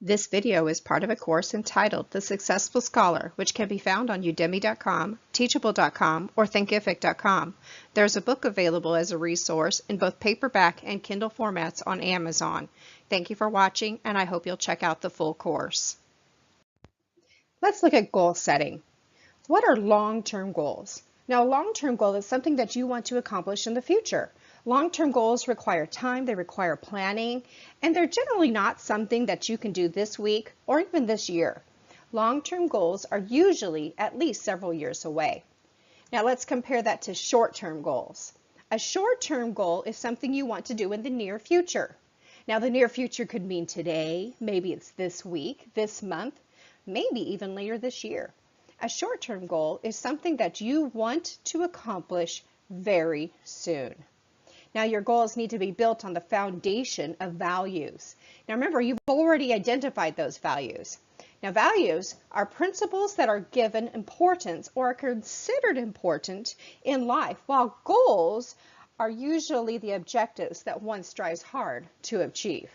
This video is part of a course entitled The Successful Scholar, which can be found on udemy.com, teachable.com, or thinkific.com. There's a book available as a resource in both paperback and Kindle formats on Amazon. Thank you for watching, and I hope you'll check out the full course. Let's look at goal setting. What are long-term goals? Now, a long-term goal is something that you want to accomplish in the future. Long-term goals require time, they require planning, and they're generally not something that you can do this week or even this year. Long-term goals are usually at least several years away. Now let's compare that to short-term goals. A short-term goal is something you want to do in the near future. Now the near future could mean today, maybe it's this week, this month, maybe even later this year. A short-term goal is something that you want to accomplish very soon. Now your goals need to be built on the foundation of values. Now remember, you've already identified those values. Now values are principles that are given importance or are considered important in life, while goals are usually the objectives that one strives hard to achieve.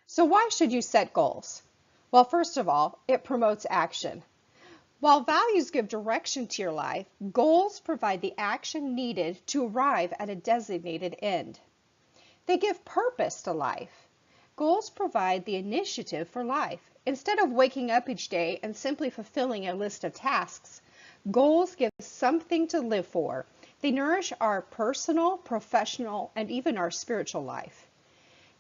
So why should you set goals? Well, first of all, it promotes action. While values give direction to your life, goals provide the action needed to arrive at a designated end. They give purpose to life. Goals provide the initiative for life. Instead of waking up each day and simply fulfilling a list of tasks, goals give us something to live for. They nourish our personal, professional, and even our spiritual life.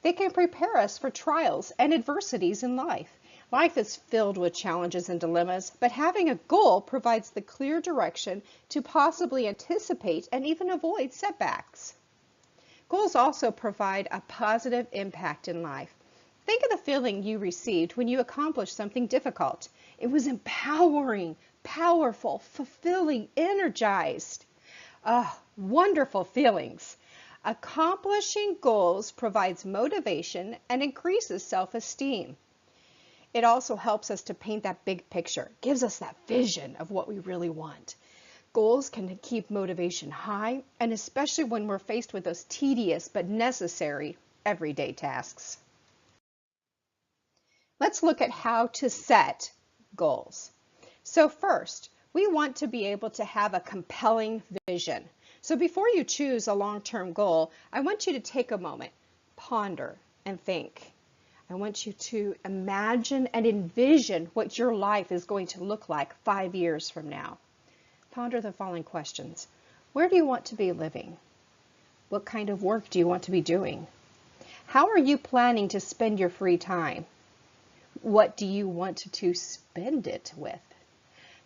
They can prepare us for trials and adversities in life. Life is filled with challenges and dilemmas, but having a goal provides the clear direction to possibly anticipate and even avoid setbacks. Goals also provide a positive impact in life. Think of the feeling you received when you accomplished something difficult. It was empowering, powerful, fulfilling, energized. Wonderful feelings. Accomplishing goals provides motivation and increases self-esteem. It also helps us to paint that big picture, gives us that vision of what we really want. Goals can keep motivation high, and especially when we're faced with those tedious but necessary everyday tasks. Let's look at how to set goals. So first, we want to be able to have a compelling vision. So before you choose a long-term goal, I want you to take a moment, ponder, and think. I want you to imagine and envision what your life is going to look like 5 years from now. Ponder the following questions. Where do you want to be living? What kind of work do you want to be doing? How are you planning to spend your free time? What do you want to spend it with?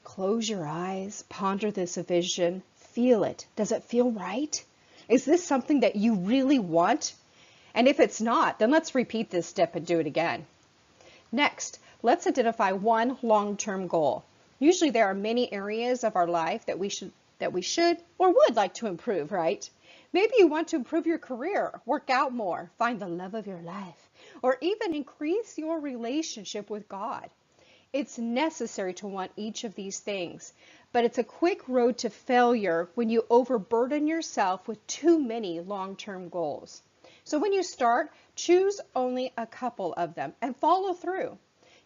Close your eyes, ponder this vision, feel it. Does it feel right? Is this something that you really want? And if it's not, then let's repeat this step and do it again. Next, let's identify one long-term goal. Usually there are many areas of our life that we should or would like to improve, right? Maybe you want to improve your career, work out more, find the love of your life, or even increase your relationship with God. It's necessary to want each of these things, but it's a quick road to failure when you overburden yourself with too many long-term goals. So when you start, choose only a couple of them and follow through.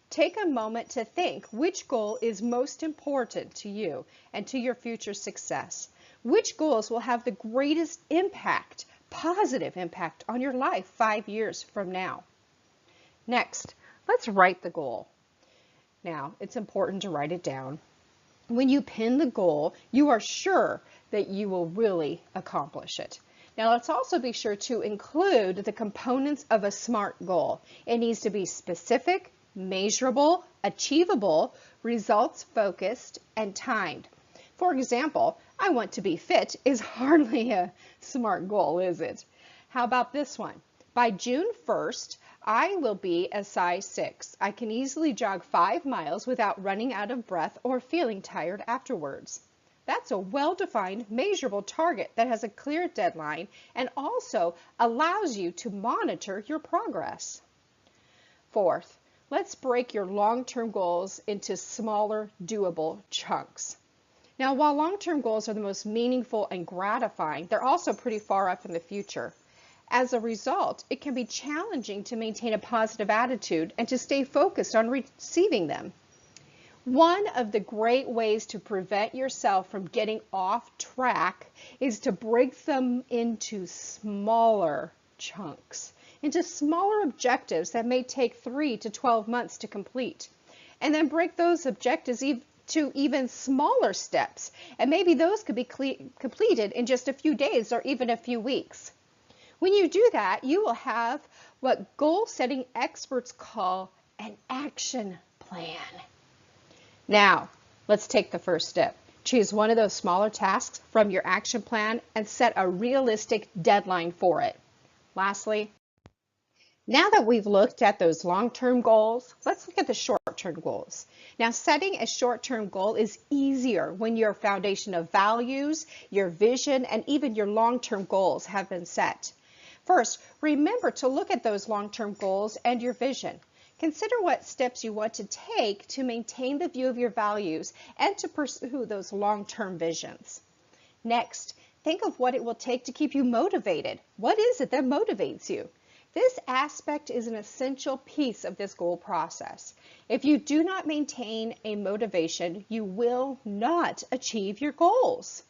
Take a moment to think which goal is most important to you and to your future success. Which goals will have the greatest impact, positive impact on your life 5 years from now? Next, let's write the goal. Now, it's important to write it down. When you pin the goal, you are sure that you will really accomplish it. Now let's also be sure to include the components of a SMART goal. It needs to be specific, measurable, achievable, results-focused, and timed. For example, I want to be fit is hardly a SMART goal, is it? How about this one? By June 1st, I will be a size 6. I can easily jog 5 miles without running out of breath or feeling tired afterwards. That's a well-defined, measurable target that has a clear deadline and also allows you to monitor your progress. Fourth, let's break your long-term goals into smaller, doable chunks. Now, while long-term goals are the most meaningful and gratifying, they're also pretty far up in the future. As a result, it can be challenging to maintain a positive attitude and to stay focused on receiving them. One of the great ways to prevent yourself from getting off track is to break them into smaller chunks, into smaller objectives that may take 3 to 12 months to complete. And then break those objectives to even smaller steps. And maybe those could be completed in just a few days or even a few weeks. When you do that, you will have what goal-setting experts call an action plan. Now, let's take the first step. Choose one of those smaller tasks from your action plan and set a realistic deadline for it. Lastly, now that we've looked at those long-term goals, let's look at the short-term goals. Now, setting a short-term goal is easier when your foundation of values, your vision, and even your long-term goals have been set. First, remember to look at those long-term goals and your vision. Consider what steps you want to take to maintain the view of your values and to pursue those long-term visions. Next, think of what it will take to keep you motivated. What is it that motivates you? This aspect is an essential piece of this goal process. If you do not maintain a motivation, you will not achieve your goals.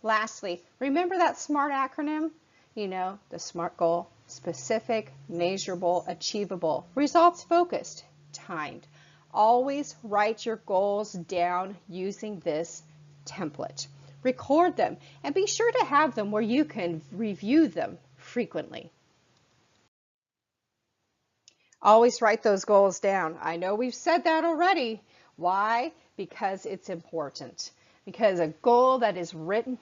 Lastly, remember that SMART acronym? You know, the SMART goal: specific, measurable, achievable, results focused, timed. Always write your goals down using this template. Record them and be sure to have them where you can review them frequently. Always write those goals down. I know we've said that already. Why? Because it's important. Because a goal that is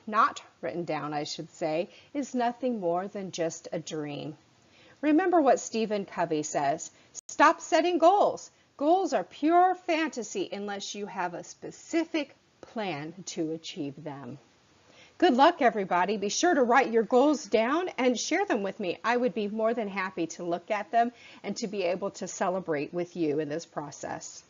not written down, I should say, is nothing more than just a dream. Remember what Stephen Covey says: stop setting goals. Goals are pure fantasy unless you have a specific plan to achieve them. Good luck, everybody. Be sure to write your goals down and share them with me. I would be more than happy to look at them and to be able to celebrate with you in this process.